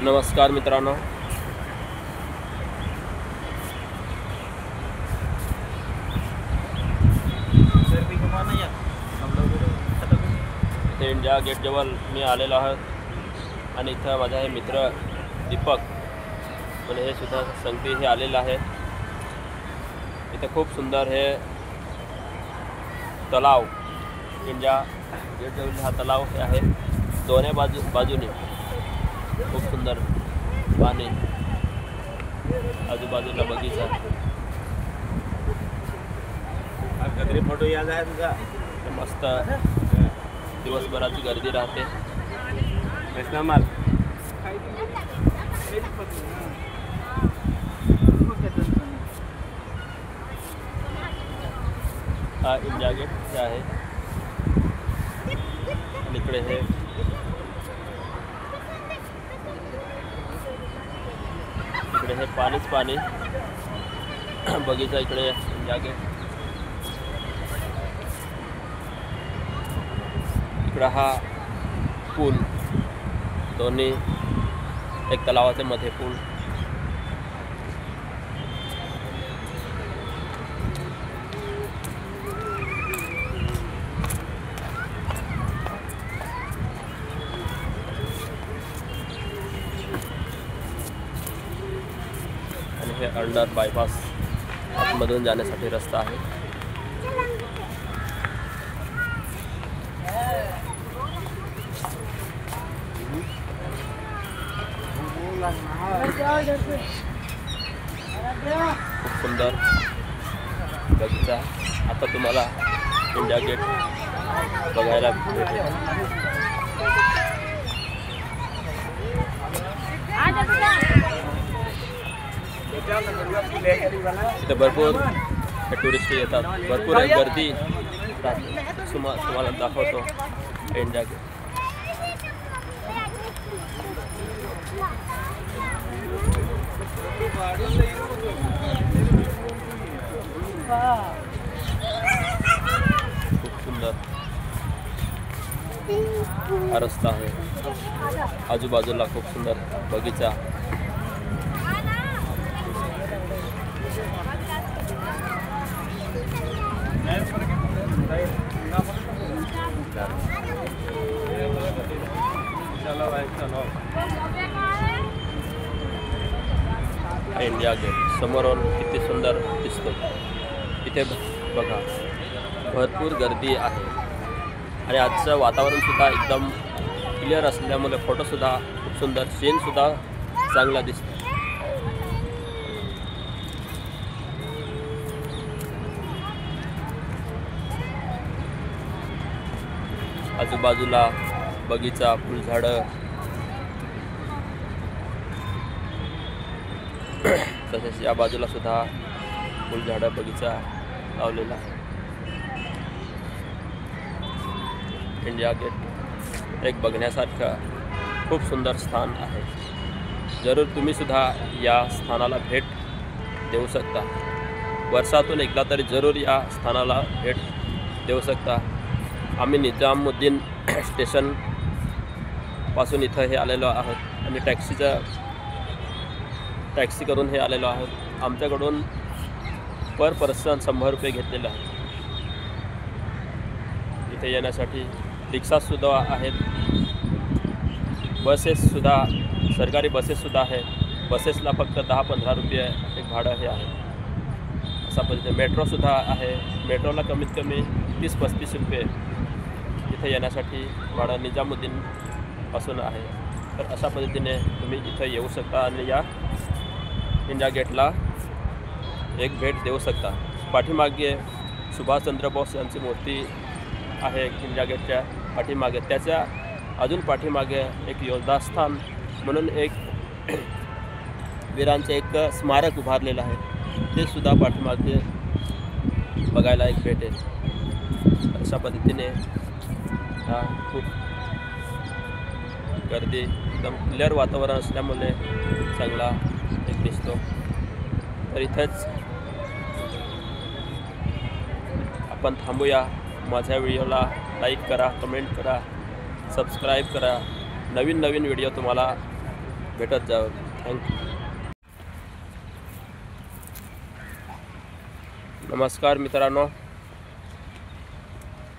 नमस्कार मित्रांनो, इथे इंडिया गेटजवळ मी आलेलो आहे आणि इथं माझा हे मित्र दीपक म्हणजे हे सुद्धा संगती हे आलेलं आहे। इथे खूप सुंदर हे तलाव इंडिया गेटजवळ हा तलाव हे आहे। दोन्ही बाजूने खूप सुंदर पाणी, आजूबाजूला बगीचा। कधी फोटो याद आहे तुझा? मस्त दिवसभराची गर्दी राहते। माल हा इंडिया गेट हे आहे आणि इकडे हे पाणीच पाणी, बगीचा इकडे इंडिया गेट। इकडे हा पूल, दोन्ही एक तलावाचे मध्ये पूल। आणि हे अंडर बायपास आतमधून जाण्यासाठी रस्ता आहे। खूप सुंदर बगीचा। आता तुम्हाला इंडिया गेट बघायला भेटेल। इथे भरपूर टुरिस्ट येतात, भरपूर गर्दी राहते। तुम्हाला दाखवतो इंडिया गेट। खूप सुंदर हा रस्ता आहे, आजूबाजूला खूप सुंदर बगीचा। इंडिया गेट समोरून किती सुंदर दिसतो। इथे बघा भरपूर गर्दी आहे आणि आजचं वातावरण सुद्धा एकदम क्लिअर असल्यामुळे फोटो सुद्धा खूप सुंदर, सीन सुद्धा चांगला दिसतो। आजूबाजूला बगीचा, फुलझाडं, तसेच या बाजूला सुद्धा फुलझाडं, बगीचा लावलेला। इंडिया गेट एक बघण्यासारखं खूप सुंदर स्थान आहे। जरूर तुम्ही सुद्धा या स्थानाला भेट देऊ शकता। वर्षातून एकदा तरी जरूर या स्थानाला भेट देऊ शकता। आम्ही निजामुद्दीन स्टेशनपासून इथं हे आलेलो आहोत आणि टॅक्सी करून हे आलेलो आहोत। आमच्याकडून पर पर्सन 100 रुपये घेतलेले आहेत। इथे येण्यासाठी रिक्षासुद्धा आहेत, बसेससुद्धा, सरकारी बसेससुद्धा आहेत। बसेसला फक्त 10-15 रुपये एक भाडं हे आहे। अशा पद्धतीने मेट्रोसुद्धा आहे, मेट्रोला कमीत कमी 30-35 रुपये इथे येण्यासाठी भाडं निजामुद्दीनपासून आहे। तर अशा पद्धतीने तुम्ही इथं येऊ शकता आणि या इंडिया गेटला एक भेट देऊ शकता। पाठीमागे सुभाषचंद्र बोस यांची मूर्ती आहे इंडिया गेटच्या पाठीमागे। त्याच्या अजून पाठीमागे एक योद्धास्थान म्हणून एक वीरांचे एक स्मारक उभारलेलं आहे, ते सुद्धा पाठीमागे बघायला एक भेटेल। अशा पद्धतीने हा खूप गर्दी, एकदम क्लिअर वातावरण असल्यामुळे चांगला एक दिसतो। तर इथेच आपण थांबूया। माझ्या व्हिडिओला लाईक करा, कमेंट करा, सबस्क्राईब करा। नवीन व्हिडिओ तुम्हाला भेटत जावं. थँक्यू. नमस्कार मित्रांनो,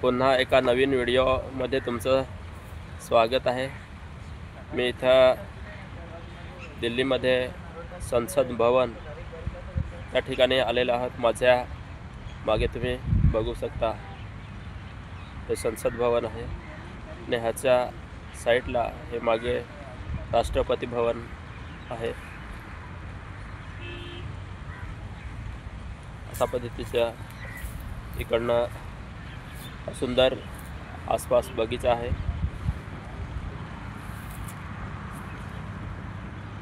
पुन्हा एका नवीन व्हिडिओमध्ये तुमचं स्वागत आहे. मी इथं दिल्लीमध्ये संसद भवन या ठिकाणी आलेलो आहोत. माझ्या मागे तुम्ही बघू शकता हे संसद भवन आहे आणि ह्याच्या साईडला हे मागे राष्ट्रपती भवन आहे. अशा पद्धतीच्या इकडनं सुंदर आसपास बगीचा आहे.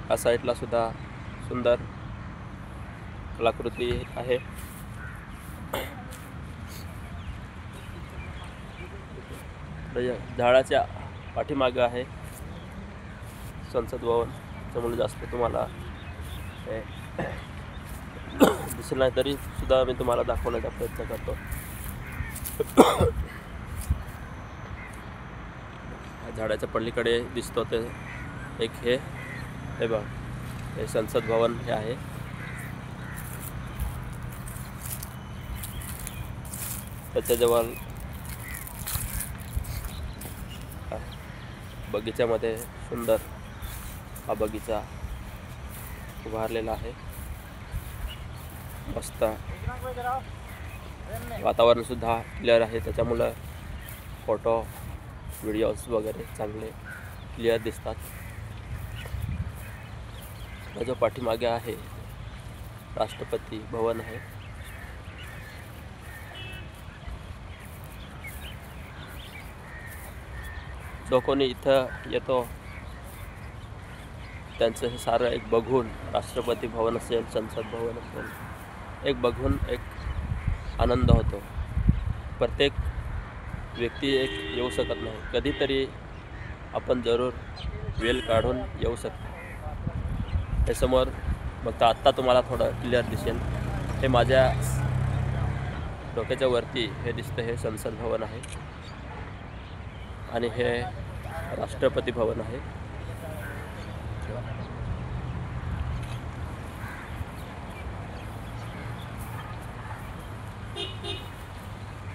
या साईडला सुद्धा सुंदर कलाकृती आहे. झाडाच्या पाठीमागं आहे संसद भवन. त्यामुळे जास्त तुम्हाला दिसेल नाही, तरी सुद्धा मी तुम्हाला दाखवण्याचा प्रयत्न करतो. झाडाच्या पलीकडे दिसतो ते एक हे बघ, हे संसद भवन हे आहे. त्याच्याजवळ बगीच्यामध्ये सुंदर हा बगीचा उभारलेला आहे. मस्त वातावरण सुद्धा क्लिअर आहे, त्याच्यामुळं फोटो व्हिडिओज वगैरे चांगले क्लिअर दिसतात. जो पाठीमागे आहे राष्ट्रपती भवन आहे. जो कोणी इथं येतो त्यांचं हे सारं एक बघून, राष्ट्रपती भवन असेल, संसद भवन असेल, एक बघून एक आनंद होतो. प्रत्येक व्यक्ती एक येऊ शकत नाही, कधीतरी आपण जरूर वेळ काढून येऊ शकतो. हे समोर बघता आत्ता तुम्हाला थोडं क्लिअर दिसेल. हे माझ्या डोक्याच्या वरती हे दिसतं, हे संसद भवन आहे आणि हे राष्ट्रपती भवन आहे.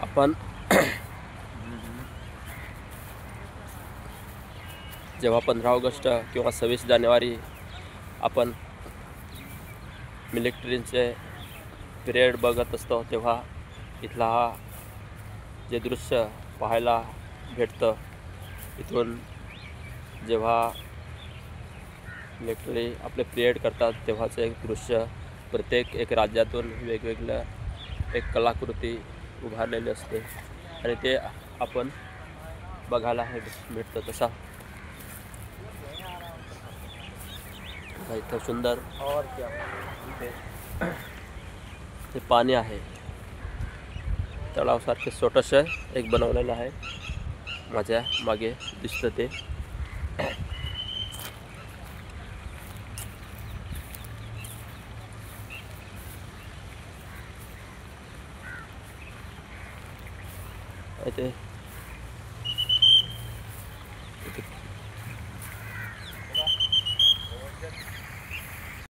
आपण जेव्हा 15 ऑगस्ट किंवा 26 जानेवारी आपण मिलिटरीचे पिरियड बघत असतो, तेव्हा इथला हा जे दृश्य पाहायला भेटतं. इथून जेव्हा मिलिटरी आपले पिरियड करतात तेव्हाचं एक दृश्य, प्रत्येक एक राज्यातून वेगवेगळं एक कलाकृती उभारलेली असते आणि ते आपण बघायला हे भेटतं. तसा इथं सुंदर ते पाणी आहे, तलावासारखे छोटंसं एक बनवलेलं आहे. माझ्या मागे दिसतं ते. ते